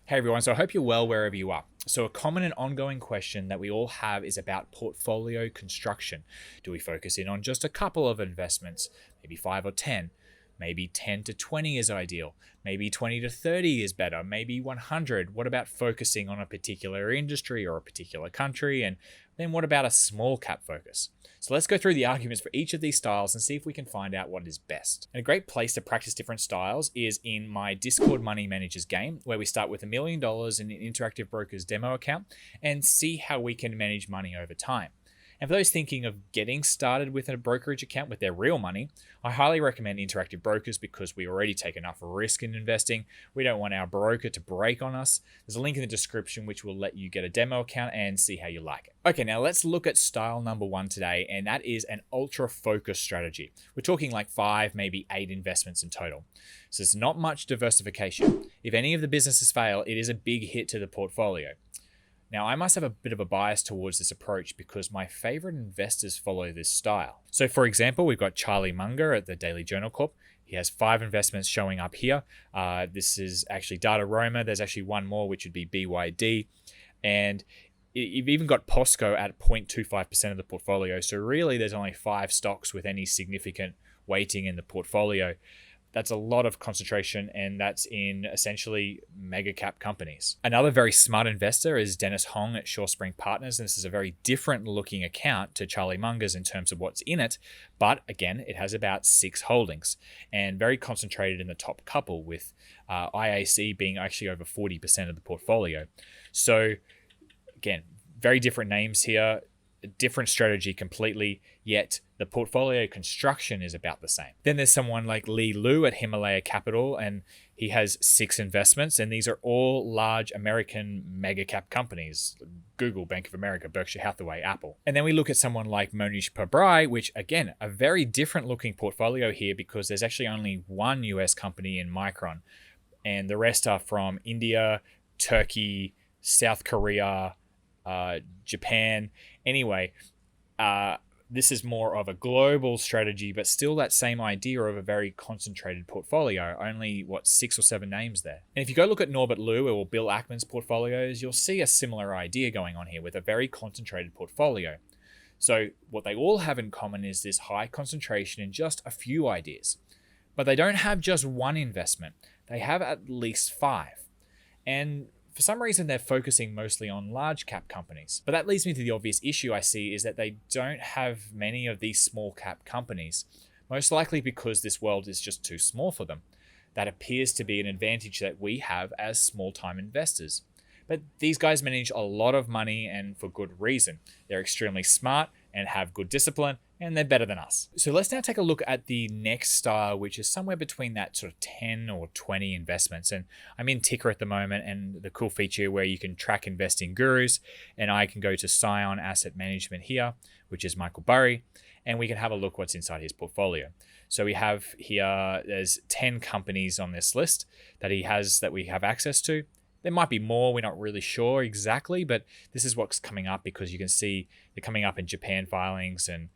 Hey everyone, so I hope you're well wherever you are. So a common and ongoing question that we all have is about portfolio construction. Do we focus in on just a couple of investments, maybe 5 or 10? Maybe 10 to 20 is ideal. Maybe 20 to 30 is better. Maybe 100. What about focusing on a particular industry or a particular country? And then what about a small cap focus? So let's go through the arguments for each of these styles and see if we can find out what is best. And a great place to practice different styles is in my Discord Money Managers game, where we start with $1 million in an Interactive Brokers demo account and see how we can manage money over time. And for those thinking of getting started with a brokerage account with their real money, I highly recommend Interactive Brokers because we already take enough risk in investing. We don't want our broker to break on us. There's a link in the description which will let you get a demo account and see how you like it. Okay, now let's look at style number 1 today, and that is an ultra focused strategy. We're talking like 5, maybe 8 investments in total. So it's not much diversification. If any of the businesses fail, it is a big hit to the portfolio. Now, I must have a bit of a bias towards this approach because my favorite investors follow this style. So for example, we've got Charlie Munger at the Daily Journal Corp. He has 5 investments showing up here. This is actually Data Roma. There's actually one more, which would be BYD. And you've even got POSCO at 0.25% of the portfolio. So really, there's only 5 stocks with any significant weighting in the portfolio. That's a lot of concentration, and that's in essentially mega cap companies. Another very smart investor is Dennis Hong at Shaw Spring Partners. And this is a very different looking account to Charlie Munger's in terms of what's in it. But again, it has about 6 holdings and very concentrated in the top couple, with IAC being actually over 40% of the portfolio. So again, very different names here, a different strategy completely, yet the portfolio construction is about the same. Then there's someone like Lee Lu at Himalaya Capital, and he has 6 investments, and these are all large American mega cap companies: Google, Bank of America, Berkshire Hathaway, Apple. And then we look at someone like Mohnish Pabrai, which again, a very different looking portfolio here because there's actually only one US company in Micron, and the rest are from India, Turkey, South Korea, Japan. Anyway, this is more of a global strategy, but still that same idea of a very concentrated portfolio, only 6 or 7 names there. And if you go look at Norbert Liu or Bill Ackman's portfolios, you'll see a similar idea going on here with a very concentrated portfolio. So what they all have in common is this high concentration in just a few ideas. But they don't have just one investment. They have at least 5. And for some reason, they're focusing mostly on large cap companies. But that leads me to the obvious issue I see is that they don't have many of these small cap companies, most likely because this world is just too small for them. That appears to be an advantage that we have as small time investors. But these guys manage a lot of money, and for good reason. They're extremely smart and have good discipline, and they're better than us. So let's now take a look at the next style, which is somewhere between that sort of 10 or 20 investments. And I'm in TIKR at the moment, and the cool feature where you can track investing gurus, and I can go to Scion Asset Management here, which is Michael Burry, and we can have a look what's inside his portfolio. So we have here, there's 10 companies on this list that he has that we have access to. There might be more, we're not really sure exactly, but this is what's coming up because you can see they're coming up in Japan filings and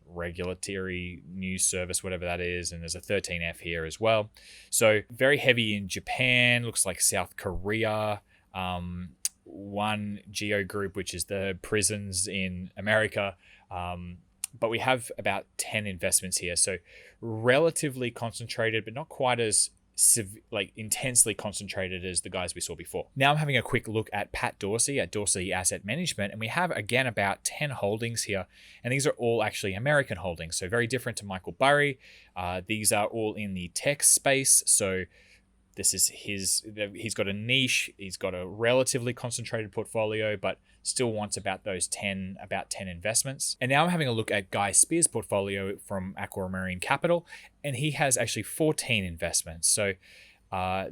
regulatory news service, whatever that is, and there's a 13F here as well. So very heavy in Japan, looks like South Korea, one Geo Group, which is the prisons in America, but we have about 10 investments here. So relatively concentrated, but not quite as intensely concentrated as the guys we saw before. Now I'm having a quick look at Pat Dorsey at Dorsey Asset Management, and we have again about 10 holdings here, and these are all actually American holdings, so very different to Michael Burry. These are all in the tech space, so this is he's got a niche, he's got a relatively concentrated portfolio, but still wants about 10 investments. And now I'm having a look at Guy Spears' portfolio from Aquamarine Capital, and he has actually 14 investments. So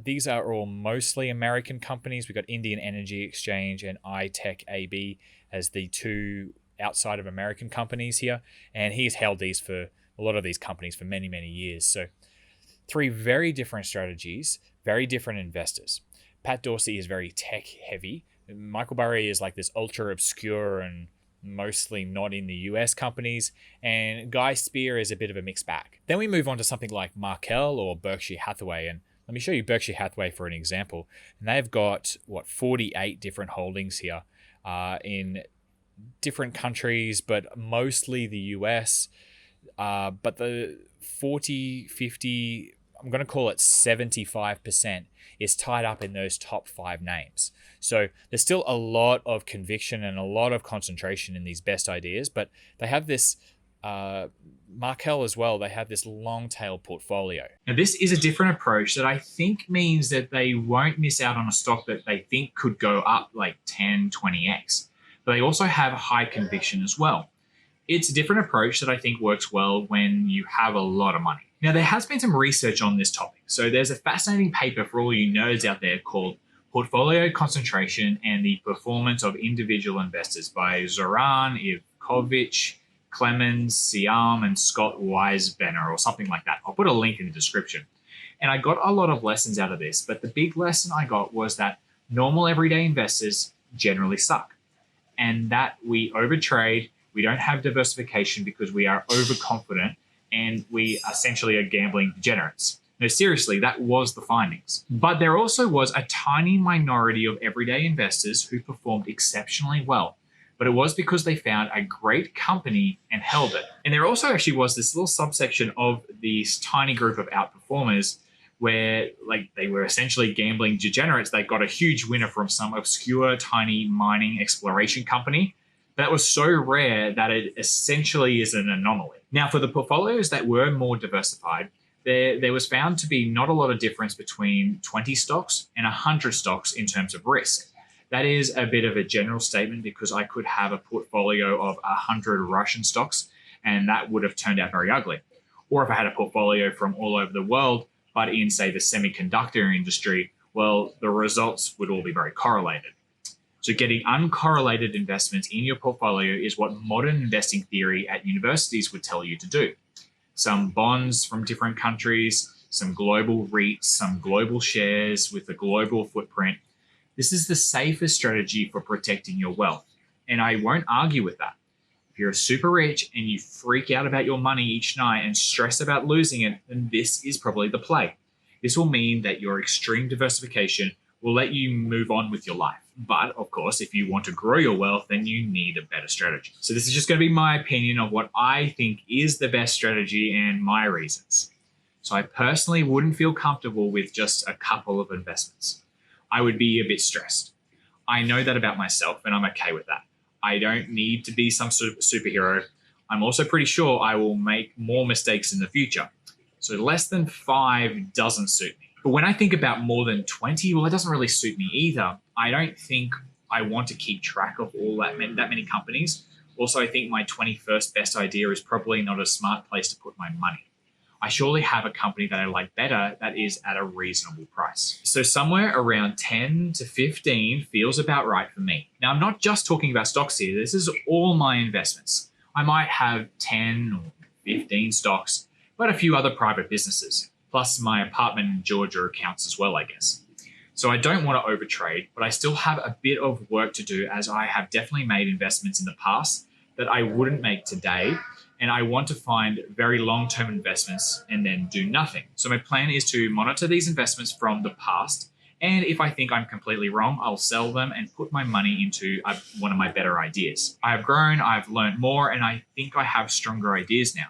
these are all mostly American companies. We've got Indian Energy Exchange and iTech AB as the 2 outside of American companies here, and he's held these for a lot of these companies for many, many years. So 3 very different strategies, very different investors. Pat Dorsey is very tech heavy. Michael Burry is like this ultra obscure and mostly not in the US companies, and Guy Spear is a bit of a mixed bag. Then we move on to something like Markel or Berkshire Hathaway, and Let me show you Berkshire Hathaway for an example. And they've got, 48 different holdings here in different countries, but mostly the US. But the 40, 50, I'm going to call it 75% is tied up in those top 5 names. So there's still a lot of conviction and a lot of concentration in these best ideas, but they have this Markel as well, they have this long tail portfolio. Now, this is a different approach that I think means that they won't miss out on a stock that they think could go up like 10, 20x. But they also have high conviction as well. It's a different approach that I think works well when you have a lot of money. Now, there has been some research on this topic. So there's a fascinating paper for all you nerds out there called Portfolio Concentration and the Performance of Individual Investors by Zoran Ivkovic, Clemens, Siam, and Scott Wisebenner, or something like that. I'll put a link in the description. And I got a lot of lessons out of this, but the big lesson I got was that normal everyday investors generally suck, and that we overtrade, we don't have diversification because we are overconfident, and we essentially are gambling degenerates. No, seriously, that was the findings. But there also was a tiny minority of everyday investors who performed exceptionally well. But it was because they found a great company and held it. And there also actually was this little subsection of this tiny group of outperformers where they were essentially gambling degenerates. They got a huge winner from some obscure tiny mining exploration company. That was so rare that it essentially is an anomaly. Now, for the portfolios that were more diversified, there was found to be not a lot of difference between 20 stocks and 100 stocks in terms of risk. That is a bit of a general statement because I could have a portfolio of 100 Russian stocks and that would have turned out very ugly. Or if I had a portfolio from all over the world, but in, say, the semiconductor industry, well, the results would all be very correlated. So getting uncorrelated investments in your portfolio is what modern investing theory at universities would tell you to do. Some bonds from different countries, some global REITs, some global shares with a global footprint. This is the safest strategy for protecting your wealth, and I won't argue with that. If you're super rich and you freak out about your money each night and stress about losing it, then this is probably the play. This will mean that your extreme diversification will let you move on with your life. But of course, if you want to grow your wealth, then you need a better strategy. So this is just going to be my opinion of what I think is the best strategy and my reasons. So I personally wouldn't feel comfortable with just a couple of investments. I would be a bit stressed. I know that about myself, and I'm okay with that. I don't need to be some sort of superhero. I'm also pretty sure I will make more mistakes in the future. So less than 5 doesn't suit me. But when I think about more than 20, well, it doesn't really suit me either. I don't think I want to keep track of all that many companies. Also, I think my 21st best idea is probably not a smart place to put my money. I surely have a company that I like better that is at a reasonable price. So somewhere around 10 to 15 feels about right for me. Now, I'm not just talking about stocks here. This is all my investments. I might have 10 or 15 stocks, but a few other private businesses, plus my apartment in Georgia accounts as well, I guess. So I don't want to overtrade, but I still have a bit of work to do as I have definitely made investments in the past that I wouldn't make today. And I want to find very long-term investments and then do nothing. So my plan is to monitor these investments from the past. And if I think I'm completely wrong, I'll sell them and put my money into one of my better ideas. I have grown, I've learned more, and I think I have stronger ideas now.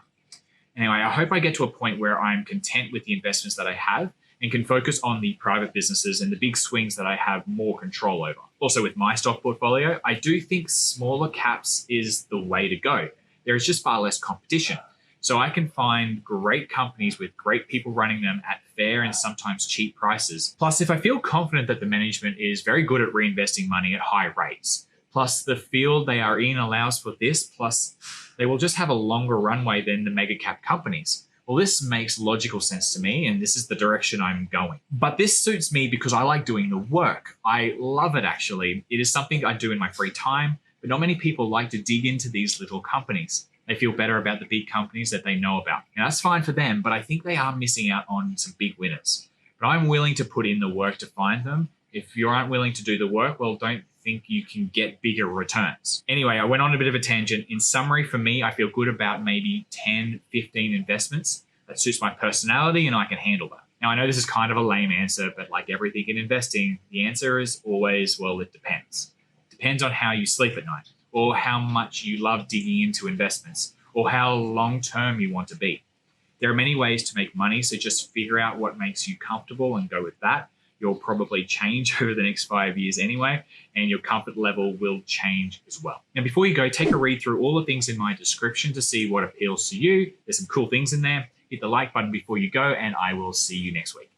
Anyway, I hope I get to a point where I'm content with the investments that I have and can focus on the private businesses and the big swings that I have more control over. Also, with my stock portfolio, I do think smaller caps is the way to go. There is just far less competition. So I can find great companies with great people running them at fair and sometimes cheap prices. Plus, if I feel confident that the management is very good at reinvesting money at high rates, plus the field they are in allows for this, plus they will just have a longer runway than the mega cap companies. Well, this makes logical sense to me, and this is the direction I'm going. But this suits me because I like doing the work. I love it, actually. It is something I do in my free time, but not many people like to dig into these little companies. They feel better about the big companies that they know about. Now, that's fine for them, but I think they are missing out on some big winners. But I'm willing to put in the work to find them. If you aren't willing to do the work, well, don't think you can get bigger returns. Anyway, I went on a bit of a tangent. In summary, for me, I feel good about maybe 10, 15 investments. That suits my personality and I can handle that. Now, I know this is kind of a lame answer, but like everything in investing, the answer is always, well, it depends. Depends on how you sleep at night, or how much you love digging into investments, or how long-term you want to be. There are many ways to make money, so just figure out what makes you comfortable and go with that. You'll probably change over the next 5 years anyway, and your comfort level will change as well. Now, before you go, take a read through all the things in my description to see what appeals to you. There's some cool things in there. Hit the like button before you go, and I will see you next week.